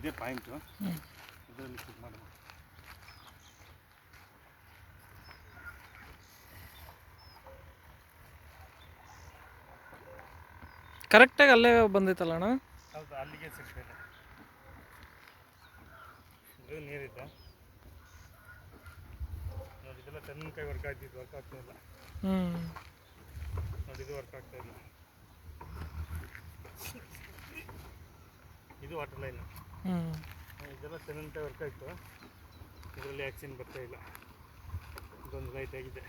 ಇದೇ ಪಾಯಿಂಟು. ಇದರಲ್ಲಿ ಕ್ಲಿಕ್ ಮಾಡಬಹುದು. ಕರೆಕ್ಟಾಗಿ ಅಲ್ಲೇ ಬಂದೈತಲ್ಲ ಅಣ್ಣ? ಹೌದು, ಅಲ್ಲಿಗೆ ಸಿಗ್ತದೆ. ಇದು ನೀರಿದೆ ನೋಡಿ, ಇದೆಲ್ಲ ತೆಂಗಿನಕಾಯಿ ವರ್ಕ್ ಆಗ್ತಿದ್ದು ವರ್ಕ್ ಆಗ್ತಾ ಇಲ್ಲ ನೋಡಿ, ಇದು ವರ್ಕ್ ಆಗ್ತಾ ಇಲ್ಲ. ಇದು ವಾಟರ್ ಲೈನು. ಇದೆಲ್ಲ ತೆಂಗಿನಕಾಯಿ ವರ್ಕ್ ಆಯಿತು, ಇದರಲ್ಲಿ ಆ್ಯಕ್ಷನ್ ಬರ್ತಾ ಇಲ್ಲ. ಇದೊಂದು ಲೈಟ್ ಆಗಿದೆ,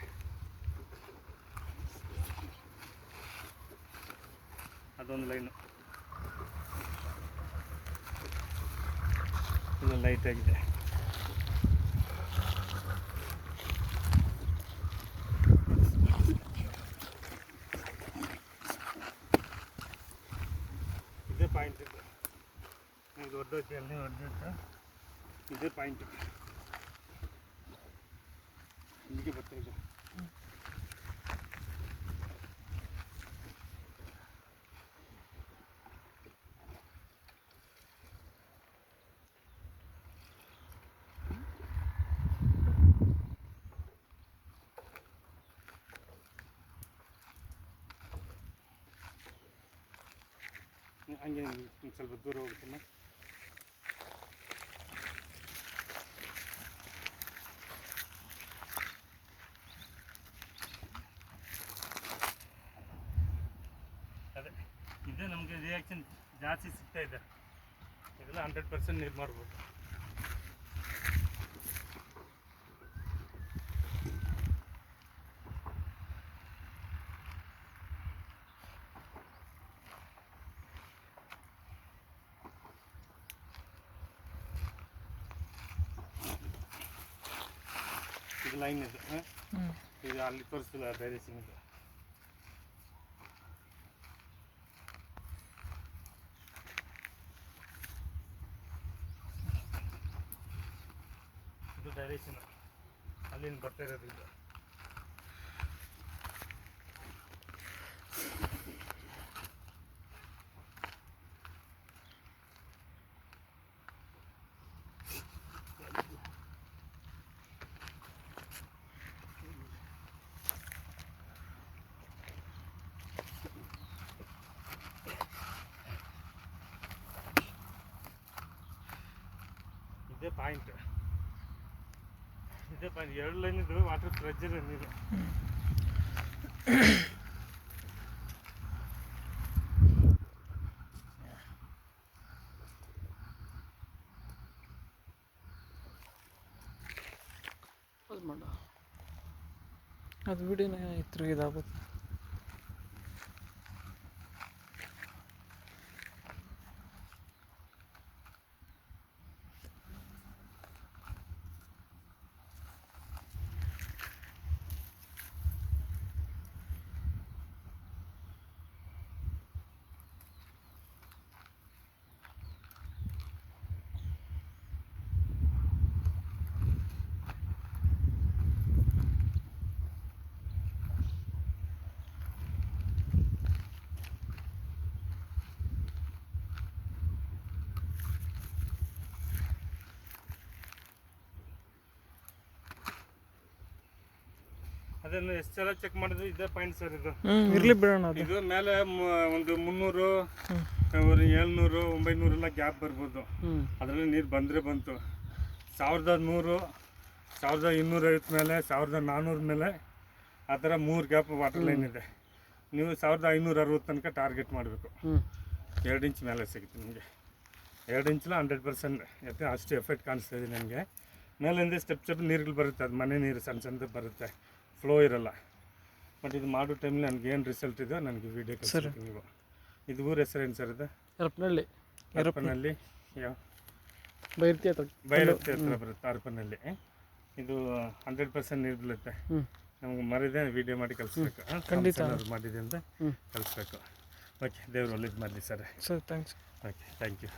ಅದೊಂದು ಲೈನು, ಇದು ಲೈಟ್ ಆಗಿದೆ. ಇದೇ ಪಾಯಿಂಟ್ ಇದು. ಇದು ಹೊಡೆದೋಯ್ತು, ಎಲ್ಲಿ ಹೊಡೆದಿತ್ತು, ಇದೇ ಪಾಯಿಂಟು. ಇಲ್ಲಿಗೆ ಬರ್ತಾ ಇದೆ. ಹಂಗೆ ಸ್ವಲ್ಪ ದೂರ ಹೋಗುತ್ತಮ್ಮ. ಅದೇ ಇದೇ ನಮಗೆ ರಿಯಾಕ್ಷನ್ ಜಾಸ್ತಿ ಸಿಗ್ತಾ ಇದೆ. ಇದೆಲ್ಲ 100% ನೀರು ಮಾಡ್ಬೋದು. ಇದು ಲೈನ್ ಇದು, ಇದು ಅಲ್ಲಿ ತೋರಿಸ್ತಿಲ್ಲ ಡೈರೆಕ್ಷನ್. ಇದು ಡೈರೆಕ್ಷನ್ ಅಲ್ಲಿಂದ ಬರ್ತಾ ಇರೋದು. ಇದು ಇದೇ ಪಾಯಿಂಟ್. ಇದೇ ಪಾಯಿಂಟ್. 2 ಲೈನ್ ಇದು ವಾಟರ್ ಪ್ರೆಷರ್ ನೀರು. ಅದು ವಿಡಿಯೋನ ಇತ್ರ ಇದಾಗುತ್ತೆ. ಅದನ್ನು ಎಷ್ಟು ಸಲ ಚೆಕ್ ಮಾಡಿದ್ರು ಇದೇ ಪಾಯಿಂಟ್ ಸರ್. ಇದು ಇರ್ಲಿ ಬಿಡೋಣ. ಇದು ಮೇಲೆ ಒಂದು 300, 700, 900 ಎಲ್ಲ ಗ್ಯಾಪ್ ಬರ್ಬೋದು. ಅದರಲ್ಲಿ ನೀರು ಬಂದರೆ ಬಂತು. 1100, 1250 ಮೇಲೆ, 1400 ಮೇಲೆ, ಆ ಥರ 3 ಗ್ಯಾಪ್ ವಾಟರ್ ಲೈನ್ ಇದೆ. ನೀವು 1560 ತನಕ ಟಾರ್ಗೆಟ್ ಮಾಡಬೇಕು. 2 ಇಂಚ್ ಮೇಲೆ ಸಿಗುತ್ತೆ ನಿಮಗೆ. 2 ಇಂಚಲ್ಲ 100% ಯಾಕೆ ಅಷ್ಟು ಎಫೆಕ್ಟ್ ಕಾಣಿಸ್ತಾ ಇದೆ ನನಗೆ. ಮೇಲಿಂದ ಸ್ಟೆಪ್ ನೀರುಗಳು ಬರುತ್ತೆ, ಅದು ಮನೆ ನೀರು ಸಣ್ಣ ಸಣ್ಣದು ಬರುತ್ತೆ, ಫ್ಲೋ ಇರಲ್ಲ. ಬಟ್ ಇದು ಮಾಡೋ ಟೈಮಲ್ಲಿ ನನಗೆ ಏನು ರಿಸಲ್ಟ್ ಇದೆ ನನಗೆ ವೀಡಿಯೋ ಕಳಿಸ್ಬೇಕು ನೀವು. ಇದು ಊರ ಹೆಸರೇನು ಸರ್? ಇದು ಹರಪನಹಳ್ಳಿ. ಯಾವ ಬೈರತಿ ಹತ್ರ ಬರುತ್ತೆ, ಹರಪನಹಳ್ಳಿ. ಇದು 100% ನೀರು ಬೀಳುತ್ತೆ. ನಮ್ಗೆ ಮರಿದೆ ವೀಡಿಯೋ ಮಾಡಿ ಕಳಿಸ್ಬೇಕು. ಖಂಡಿತ ಮಾಡಿದೆ ಅಂತ ಕಳಿಸ್ಬೇಕು. ಓಕೆ, ದೇವರು ಒಳ್ಳೇದು ಮಾಡಲಿ sir. Thanks. Okay, thank you.